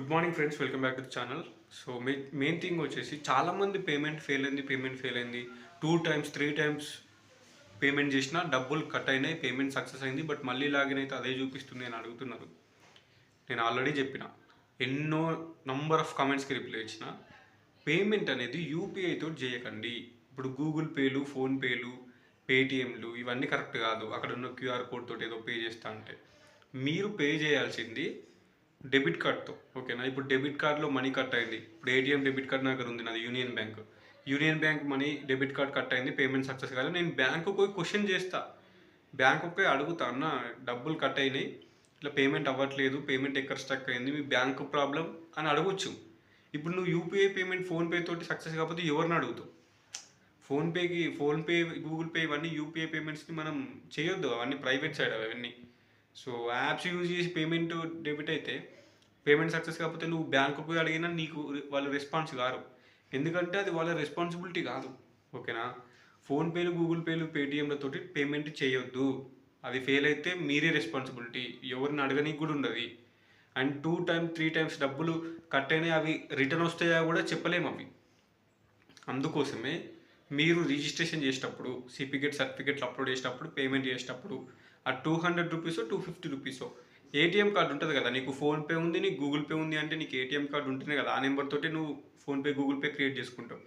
Good morning friends, welcome back to the channel. So main thing వచ్చేసి చాలామంది payment fail అయింది 2 times 3 times payment చేసినా డబ్బులు cut అయినాయి, పేమెంట్ సక్సెస్ అయింది, బట్ మళ్ళీ లాగిన్ అయితే అదే చూపిస్తుంది అని అడుగుతున్నారు. నేను ఆల్రెడీ చెప్పిన ఎన్నో నంబర్ ఆఫ్ కామెంట్స్కి రిప్లై ఇచ్చిన. పేమెంట్ అనేది యూపీఐతో చేయకండి. ఇప్పుడు గూగుల్ పేలు, ఫోన్పేలు, పేటిఎంలు ఇవన్నీ కరెక్ట్ కాదు. అక్కడ ఉన్న క్యూఆర్ కోడ్ తోటి ఏదో పే చేస్తా అంటే మీరు పే చేయాల్సింది డెబిట్ కార్డ్తో. ఓకేనా? ఇప్పుడు డెబిట్ కార్డ్లో మనీ కట్ అయింది. ఇప్పుడు ఏటీఎం డెబిట్ కార్డ్ నా దగ్గర ఉంది, నాది union bank money debit card cut అయింది, పేమెంట్ సక్సెస్ కాదు. నేను బ్యాంకు పోయి క్వశ్చన్ చేస్తా, బ్యాంకు పోయి అడుగుతా, అన్న డబ్బులు కట్ అయినాయి, ఇట్లా పేమెంట్ అవ్వట్లేదు, పేమెంట్ ఎక్కడ స్టక్ అయింది, మీ బ్యాంకు ప్రాబ్లం అని అడగొచ్చు. ఇప్పుడు నువ్వు యూపీఐ పేమెంట్ ఫోన్పే తోటి సక్సెస్ కాకపోతే ఎవరిని అడుగుతావు? ఫోన్పే, గూగుల్ పే ఇవన్నీ యూపీఐ పేమెంట్స్ని మనం చేయొద్దు, అవన్నీ ప్రైవేట్ సైడ్ అవన్నీ. సో యాప్స్ యూజ్ చేసి పేమెంట్ డెబిట్ అయితే పేమెంట్ సక్సెస్ కాకపోతే నువ్వు బ్యాంకు పోయి అడిగినా నీకు వాళ్ళు రెస్పాన్స్ కారు, ఎందుకంటే అది వాళ్ళ రెస్పాన్సిబిలిటీ కాదు. ఓకేనా? ఫోన్పేలు, గూగుల్ పేలు, పేటిఎంలతోటి పేమెంట్ చేయొద్దు. అది ఫెయిల్ అయితే మీరే రెస్పాన్సిబిలిటీ, ఎవరిని అడగనీకి కూడా ఉండదు. అండ్ 2 times 3 times డబ్బులు కట్ అయినాయి, అవి రిటర్న్ వస్తాయా కూడా చెప్పలేము అవి. అందుకోసమే మీరు రిజిస్ట్రేషన్ చేసేటప్పుడు, సర్టిఫికెట్లు అప్లోడ్ చేసేటప్పుడు, పేమెంట్ చేసేటప్పుడు ఆ 200 రూపీసో 250 రూపీసో ఏటీఎం కార్డు ఉంటుంది కదా, నీకు ఫోన్పే ఉంది, నీకు గూగుల్ పే ఉంది అంటే నీకు ఏటీఎం కార్డు ఉంటేనే కదా ఆ నెంబర్ తోటి నువ్వు ఫోన్పే, గూగుల్ పే క్రియేట్ చేసుకుంటావు.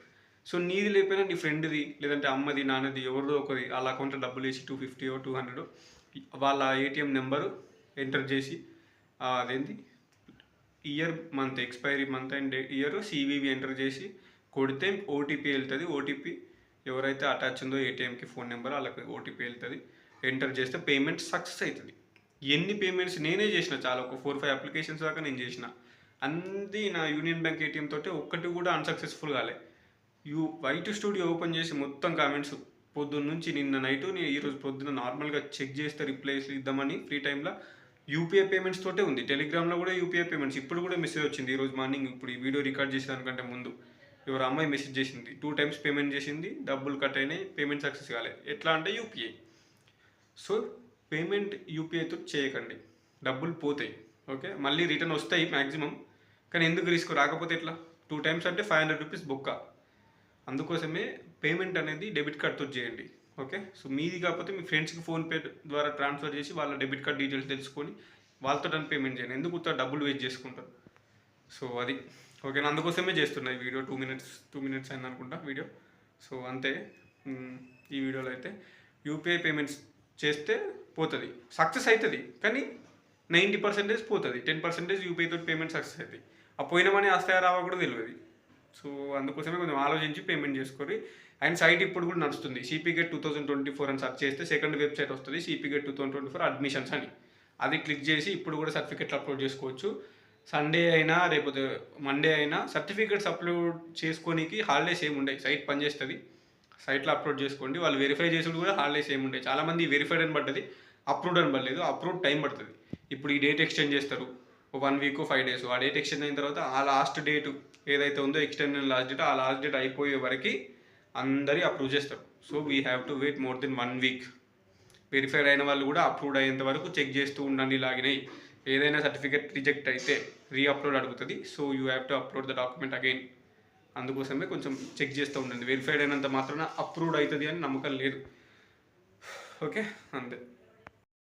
సో నీది లేకపోయినా నీ ఫ్రెండ్ది, లేదంటే అమ్మది, నాన్నది, ఎవరిదో ఒకరి వాళ్ళ అకౌంట్లో డబ్బులు వేసి 250 200 వాళ్ళ ఏటీఎం నెంబరు ఎంటర్ చేసి అదేంటి year, month, expiry month and year, CVV enter చేసి కొడితే ఓటీపీ వెళ్తుంది. ఓటీపీ ఎవరైతే అటాచ్ ఉందో ఏటీఎంకి ఫోన్ నెంబర్ వాళ్ళకి ఓటీపీ వెళ్తుంది. ఎంటర్ చేస్తే పేమెంట్ సక్సెస్ అవుతుంది. ఎన్ని పేమెంట్స్ నేనే చేసిన, చాలా ఒక 4-5 అప్లికేషన్స్ దాకా నేను చేసిన. అంది నా యూనియన్ బ్యాంక్ ఏటీఎం తోటి ఒక్కటి కూడా అన్సక్సెస్ఫుల్ కాలే. వైట్ స్టూడియో ఓపెన్ చేసి మొత్తం కామెంట్స్ పొద్దున్న నుంచి నిన్న నైటు, నేను ఈరోజు పొద్దున్న నార్మల్గా చెక్ చేస్తే రిప్లైస్ ఇద్దామని ఫ్రీ టైంలో యూపీఐ పేమెంట్స్ తోటే ఉంది. టెలిగ్రామ్లో కూడా యూపీఐ పేమెంట్స్. ఇప్పుడు కూడా మెసేజ్ వచ్చింది ఈరోజు మార్నింగ్, ఇప్పుడు ఈ వీడియో రికార్డ్ చేసేదానికంటే ముందు ఎవరు అమ్మాయి మెసేజ్ చేసింది, 2 times పేమెంట్ చేసింది, డబ్బులు కట్ అయినాయి, పేమెంట్ సక్సెస్ కాలేదు. ఎట్లా అంటే యూపీఐ. సో పేమెంట్ యూపీఐతో చేయకండి, డబ్బులు పోతాయి. ఓకే, మళ్ళీ రిటర్న్ వస్తాయి మ్యాక్సిమం, కానీ ఎందుకు రిస్క్? రాకపోతే ఎట్లా? 2 times అంటే 500 రూపీస్ బొక్క. అందుకోసమే పేమెంట్ అనేది డెబిట్ కార్డ్తో చేయండి. ఓకే, సో మీది కాకపోతే మీ ఫ్రెండ్స్కి ఫోన్పే ద్వారా ట్రాన్స్ఫర్ చేసి వాళ్ళ డెబిట్ కార్డ్ డీటెయిల్స్ తెలుసుకొని వాళ్ళతో పేమెంట్ చేయండి. ఎందుకు డబ్బులు వేస్ట్ చేసుకుంటారు? సో అది ఓకేనా, అందుకోసమే చేస్తున్నా ఈ వీడియో. 2 minutes అయింది అనుకుంటా వీడియో. సో అంతే. ఈ వీడియోలో అయితే యూపీఐ పేమెంట్స్ చేస్తే పోతుంది, సక్సెస్ అవుతుంది, కానీ 90% పోతుంది, 10% యూపీఐతో పేమెంట్ సక్సెస్ అవుతుంది. ఆ పోయిన మనీ వస్తాయా రావా కూడా తెలియదు. సో అందుకోసమే కొంచెం ఆలోచించి పేమెంట్ చేసుకోరి. అండ్ సైట్ ఇప్పుడు కూడా నడుస్తుంది, CPGate 2024 అని సెర్చ్ చేస్తే సెకండ్ వెబ్సైట్ వస్తుంది, CPGate 2024 అడ్మిషన్స్ అని. అది క్లిక్ చేసి ఇప్పుడు కూడా సర్టిఫికెట్లు అప్లోడ్ చేసుకోవచ్చు. సండే అయినా లేకపోతే మండే అయినా సర్టిఫికెట్స్ అప్లోడ్ చేసుకోనికి హాలిడేస్ ఏమి ఉండవు, సైట్ పనిచేస్తుంది. సైట్లో అప్లోడ్ చేసుకోండి. వాళ్ళు వెరిఫై చేసుడు కూడా హాలిడేస్ ఏమి ఉంటాయి. చాలామంది వెరిఫైడ్ అని పడ్డది, అప్రూవ్డ్ అని పడలేదు. అప్రూవ్ టైం పడుతుంది. ఇప్పుడు ఈ డేట్ ఎక్స్టెండ్ చేస్తారు 1 week 5 days. ఆ డేట్ ఎక్స్టెండ్ అయిన తర్వాత ఆ లాస్ట్ డేట్ ఏదైతే ఉందో ఎక్స్టెండ్ లాస్ట్ డేట్, ఆ లాస్ట్ డేట్ అయిపోయే వరకు అందరి అప్రూవ్ చేస్తారు. So we have to wait more than 1 week. Verified అయిన వాళ్ళు కూడా అప్రూవ్డ్ అయ్యేంత వరకు చెక్ చేస్తూ ఉండండి. లాగినాయి ఏదైనా సర్టిఫికేట్ రిజెక్ట్ అయితే రీఅప్లోడ్ అడుగుతుంది. So you have to upload the document again. అందుకోసమే కొంచెం చెక్ చేస్తూ ఉండండి. వెరిఫైడ్ అయినంత మాత్రాన అప్రూవ్డ్ అవుతుంది అని నమ్మకం లేదు. ఓకే, అంతే.